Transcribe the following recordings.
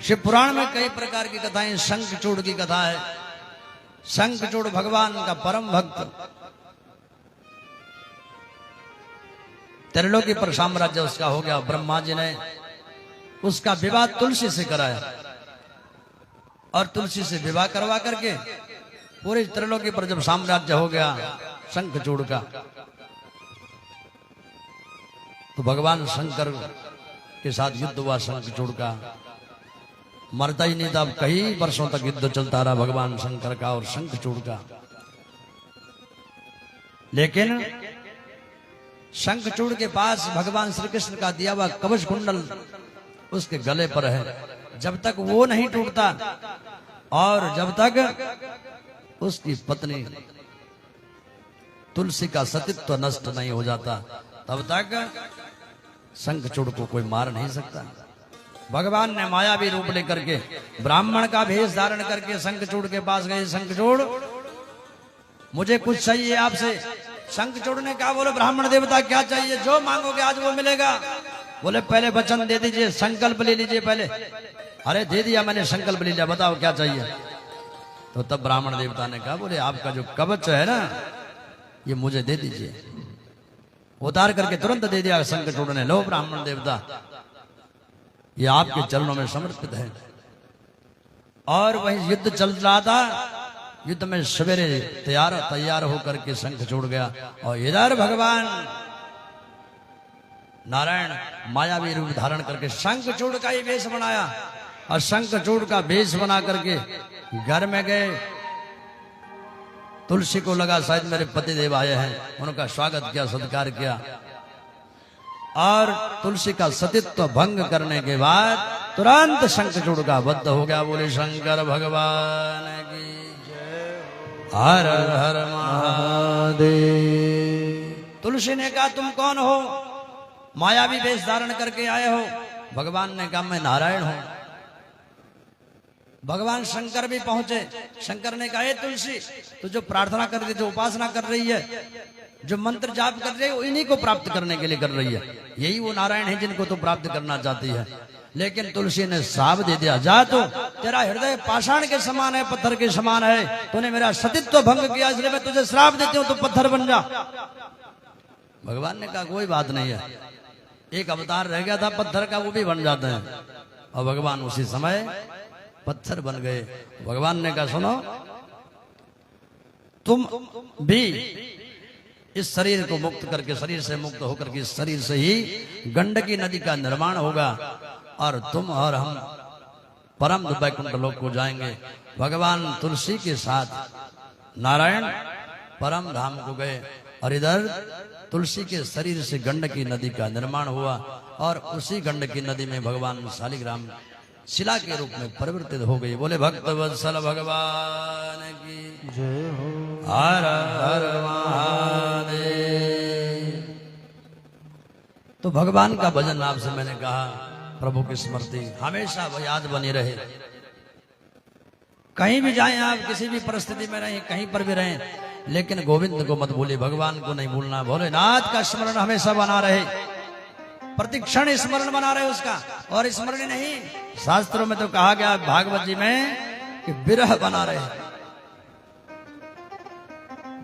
शिव पुराण में कई प्रकार की कथाएं, शंखचूड़ की कथा है। शंखचूड़ भगवान का परम भक्त, त्रिलोकी पर साम्राज्य उसका हो गया। ब्रह्मा जी ने उसका विवाह तुलसी से कराया और तुलसी से विवाह करवा करके पूरे त्रिलोकी पर जब साम्राज्य हो गया शंखचूड़ का, तो भगवान शंकर के साथ युद्ध हुआ शंखचूड़ का। मरता ही नहीं था, कई वर्षों तक युद्ध चलता रहा भगवान शंकर का और शंखचूड़ का। लेकिन शंखचूड़ के पास भगवान श्री कृष्ण का दिया हुआ कवच कुंडल उसके गले पर है। जब तक वो नहीं टूटता और जब तक उसकी पत्नी तुलसी का सतीत्व नष्ट नहीं हो जाता, तब तक शंखचूड़ को कोई मार नहीं सकता। भगवान ने मायावी रूप लेकर के ब्राह्मण का भेष धारण करके शंखचूड़ के पास गए। शंखचूड़, मुझे कुछ चाहिए आपसे। शंखचूड़ ने कहा, बोले ब्राह्मण देवता क्या चाहिए? जो मांगोगे आज वो मिलेगा। बोले पहले वचन दे दीजिए, संकल्प ले लीजिए पहले। अरे दे दिया मैंने, संकल्प ले लिया, बताओ क्या चाहिए। तो तब ब्राह्मण देवता ने कहा, बोले आपका जो कवच है ना, ये मुझे दे दीजिए। उतार करके तुरंत दे दिया शंखचूड़ ने। लो ब्राह्मण देवता, ये आपके चरणों में समर्पित है। और वही युद्ध चल रहा था। युद्ध में सवेरे तैयार होकर के शंखचूड़ गया और इधर भगवान नारायण मायावी रूप धारण करके शंखचूड़ का ही वेश बनाया और शंखचूड़ का वेश बना करके घर में गए। तुलसी को लगा शायद मेरे पति देव आए हैं, उनका स्वागत किया, सत्कार किया और तुलसी का सतीत्व भंग करने के बाद तुरंत शंखचूड़ का वध हो गया। बोले शंकर भगवान की जय। हर हर महादेव। तुलसी ने कहा, तुम कौन हो? मायावी वेश धारण करके आए हो। भगवान ने कहा, मैं नारायण हूं। भगवान शंकर भी पहुंचे। शंकर ने कहा, तुलसी, तू जो प्रार्थना कर रही, जो उपासना कर रही है, जो मंत्र जाप कर रही है, इन्हीं को प्राप्त करने के लिए कर रही है। यही वो नारायण है जिनको तो प्राप्त करना चाहती है। लेकिन तुलसी ने श्राप दे दिया, जा तो तेरा हृदय पाषाण के समान है, पत्थर के समान है, तूने मेरा सतीत्व भंग किया, इसलिए मैं तुझे श्राप देती हूं, तू पत्थर बन जा। भगवान ने कहा, कोई बात नहीं है, एक अवतार रह गया था पत्थर का, वो भी बन जाते हैं। और भगवान उसी समय पत्थर बन गए। भगवान ने कहा, सुनो, तुम भी इस शरीर को मुक्त करके, शरीर से मुक्त होकर के इस शरीर से ही गंडकी नदी का निर्माण होगा और तुम और हम परम वैकुंठ लोक को जाएंगे। भगवान तुलसी के साथ नारायण परम धाम को गए और इधर तुलसी के शरीर से गंडकी नदी का निर्माण हुआ और उसी गंडकी नदी में भगवान शालिग्राम शिला के रूप में परिवर्तित हो गई। बोले भक्त वत्सल भगवान की जय हो। हर हर महादेव। तो भगवान का भजन आपसे मैंने कहा, प्रभु की स्मृति हमेशा वो याद बनी रहे। कहीं भी जाएं आप, किसी भी परिस्थिति में रहें, कहीं पर भी रहें, लेकिन गोविंद को मत भूलिए, भगवान को नहीं भूलना। भोलेनाथ का स्मरण हमेशा बना रहे, प्रतिक्षण स्मरण बना रहे उसका। और स्मरण नहीं, शास्त्रों में तो कहा गया भागवत जी में कि विरह बना रहे।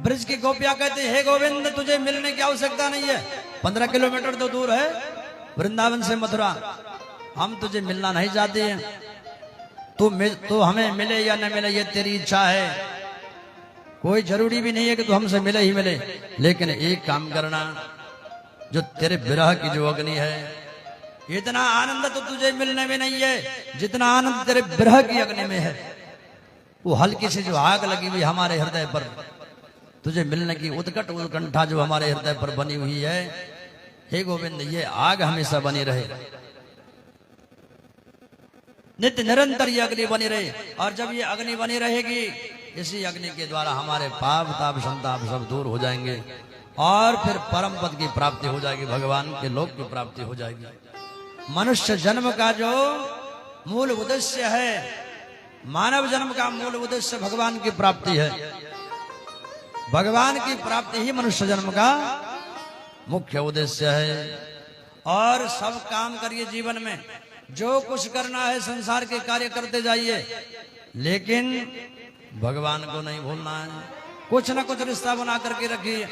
ब्रज की गोपियां कहते, हे गोविंद, तुझे मिलने की आवश्यकता नहीं है, 15 किलोमीटर तो दूर है वृंदावन से मथुरा, हम तुझे मिलना नहीं चाहते हैं। तू हमें मिले या न मिले ये तेरी इच्छा है, कोई जरूरी भी नहीं है कि तू हमसे मिले ही मिले, लेकिन एक काम करना, जो तेरे विरह की जो अग्नि है, इतना आनंद तो तुझे मिलने में नहीं है जितना आनंद तेरे विरह की अग्नि में है। वो हल्की सी जो आग लगी हुई हमारे हृदय पर, तुझे मिलने की उत्कट उत्कंठा जो हमारे हृदय पर बनी हुई है, हे गोविंद, ये आग हमेशा बनी रहे, नित्य निरंतर ये अग्नि बनी रहे। और जब ये अग्नि बनी रहेगी, इसी अग्नि के द्वारा हमारे पाप ताप संताप सब दूर हो जाएंगे और फिर परम पद की प्राप्ति हो जाएगी, भगवान के लोक की प्राप्ति हो जाएगी। मनुष्य जन्म का जो मूल उद्देश्य है, मानव जन्म का मूल उद्देश्य भगवान की प्राप्ति है। भगवान की प्राप्ति ही मनुष्य जन्म का मुख्य उद्देश्य है। और सब काम करिए जीवन में, जो कुछ करना है संसार के कार्य करते जाइए, लेकिन भगवान को नहीं भूलना है। कुछ ना कुछ रिश्ता बना करके रखिए।